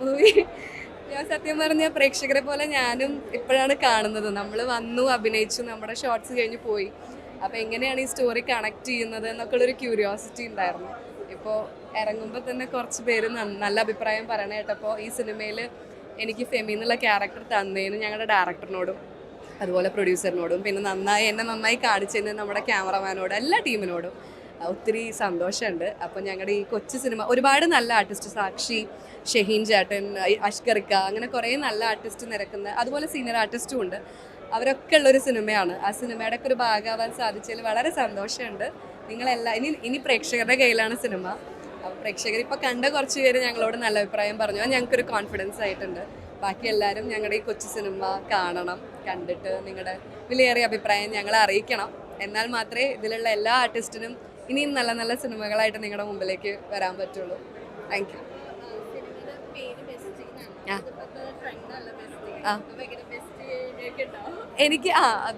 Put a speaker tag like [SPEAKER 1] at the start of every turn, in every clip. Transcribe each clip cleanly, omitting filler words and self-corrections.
[SPEAKER 1] Movie ഞാൻ സത്യം പറഞ്ഞ പ്രേക്ഷകരെ പോലെ ഞാനും ഇപ്പോഴാണ് കാണുന്നത്. നമ്മൾ വന്നു, അഭിനയിച്ചു, നമ്മുടെ ഷോർട്സ് കഴിഞ്ഞ് പോയി. അപ്പോൾ എങ്ങനെയാണ് ഈ സ്റ്റോറി കണക്ട് ചെയ്യുന്നത് എന്നൊക്കെയുള്ളൊരു ക്യൂരിയോസിറ്റി ഉണ്ടായിരുന്നു. ഇപ്പോൾ ഇറങ്ങുമ്പോൾ തന്നെ കുറച്ച് പേര് നല്ല അഭിപ്രായം പറയണ കേട്ടപ്പോൾ ഈ സിനിമയിൽ എനിക്ക് ഫെമി എന്നുള്ള ക്യാരക്ടർ തന്നതിന് ഞങ്ങളുടെ ഡയറക്ടറിനോടും അതുപോലെ പ്രൊഡ്യൂസറിനോടും പിന്നെ എന്നെ നന്നായി കാണിച്ചതിന് നമ്മുടെ ക്യാമറമാനോടും എല്ലാ ടീമിനോടും ഒത്തിരി സന്തോഷമുണ്ട്. അപ്പോൾ ഞങ്ങളുടെ ഈ കൊച്ചു സിനിമ ഒരുപാട് നല്ല ആർട്ടിസ്റ്റ്, സാക്ഷി, ഷഹീൻ ചേട്ടൻ, അഷ്കറിക്ക, അങ്ങനെ കുറേ നല്ല ആർട്ടിസ്റ്റ് നിരക്കുന്ന അതുപോലെ സീനിയർ ആർട്ടിസ്റ്റും ഉണ്ട്. അവരൊക്കെ ഉള്ളൊരു സിനിമയാണ്. ആ സിനിമയുടെ ഒക്കെ ഒരു ഭാഗമാവാൻ സാധിച്ചതിൽ വളരെ സന്തോഷമുണ്ട്. ഇനി പ്രേക്ഷകരുടെ കയ്യിലാണ് സിനിമ. അപ്പോൾ പ്രേക്ഷകർ ഇപ്പോൾ കണ്ട കുറച്ച് പേര് ഞങ്ങളോട് നല്ല അഭിപ്രായം പറഞ്ഞു. അത് ഞങ്ങൾക്കൊരു കോൺഫിഡൻസ് ആയിട്ടുണ്ട്. ബാക്കി എല്ലാവരും ഞങ്ങളുടെ ഈ കൊച്ചു സിനിമ കാണണം, കണ്ടിട്ട് നിങ്ങളുടെ വിലയേറിയ അഭിപ്രായം ഞങ്ങളെ അറിയിക്കണം. എന്നാൽ മാത്രമേ ഇതിലുള്ള എല്ലാ ആർട്ടിസ്റ്റിനും ഇനിയും നല്ല നല്ല സിനിമകളായിട്ട് നിങ്ങളുടെ മുമ്പിലേക്ക് വരാൻ പറ്റുള്ളൂ. Thank you. എനിക്ക്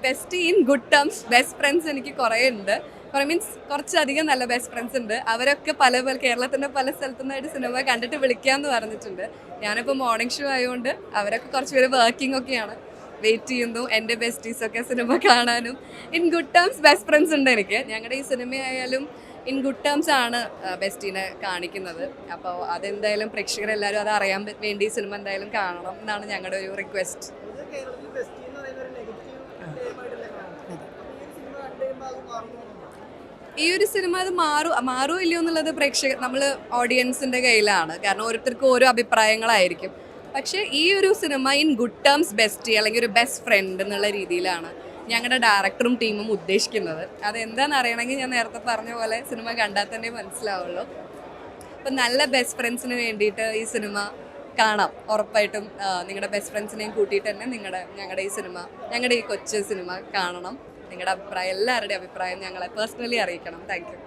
[SPEAKER 1] best in good terms, best friends എനിക്ക് കുറേ ഉണ്ട്. കുറച്ചധികം നല്ല ബെസ്റ്റ് ഫ്രണ്ട്സ് ഉണ്ട്. അവരൊക്കെ കേരളത്തിൻ്റെ പല സ്ഥലത്തുനിന്നായിട്ട് സിനിമ കണ്ടിട്ട് വിളിക്കാമെന്ന് പറഞ്ഞിട്ടുണ്ട്. ഞാനിപ്പോൾ മോർണിംഗ് ഷോ ആയതുകൊണ്ട് അവരൊക്കെ കുറച്ച് പേര് വർക്കിംഗ് ഒക്കെയാണ്, വെയിറ്റ് ചെയ്യുന്നു എൻ്റെ ബെസ്റ്റീസൊക്കെ സിനിമ കാണാനും. In good terms best friends ഉണ്ട് എനിക്ക്. ഞങ്ങളുടെ ഈ സിനിമയായാലും ഇൻ ഗുഡ് ടേംസ് ആണ് ബെസ്റ്റീനെ കാണിക്കുന്നത്. അപ്പോൾ അതെന്തായാലും പ്രേക്ഷകരെല്ലാവരും അത് അറിയാൻ വേണ്ടി സിനിമ എന്തായാലും കാണണം എന്നാണ് ഞങ്ങളുടെ ഒരു റിക്വസ്റ്റ്. ഈ ഒരു സിനിമ അത് മാറുമോ ഇല്ലയോ എന്നുള്ളത് നമ്മൾ ഓഡിയൻസിൻ്റെ കയ്യിലാണ്. കാരണം ഓരോരുത്തർക്കും ഓരോ അഭിപ്രായങ്ങളായിരിക്കും. പക്ഷേ ഈ ഒരു cinema in good terms bestie അല്ലെങ്കിൽ ഒരു ബെസ്റ്റ് ഫ്രണ്ട് എന്നുള്ള രീതിയിലാണ് ഞങ്ങളുടെ ഡയറക്ടറും ടീമും ഉദ്ദേശിക്കുന്നത്. അതെന്താണെന്ന് അറിയണമെങ്കിൽ ഞാൻ നേരത്തെ പറഞ്ഞ പോലെ സിനിമ കണ്ടാൽ തന്നെ മനസ്സിലാവുള്ളൂ. അപ്പം നല്ല ബെസ്റ്റ് ഫ്രണ്ട്സിന് വേണ്ടിയിട്ട് ഈ സിനിമ കാണാം. ഉറപ്പായിട്ടും നിങ്ങളുടെ ബെസ്റ്റ് ഫ്രണ്ട്സിനെയും കൂട്ടിയിട്ട് തന്നെ ഞങ്ങളുടെ ഈ കൊച്ചു സിനിമ കാണണം. നിങ്ങളുടെ അഭിപ്രായം, എല്ലാവരുടെയും അഭിപ്രായം ഞങ്ങളെ പേഴ്സണലി അറിയിക്കണം. Thank you.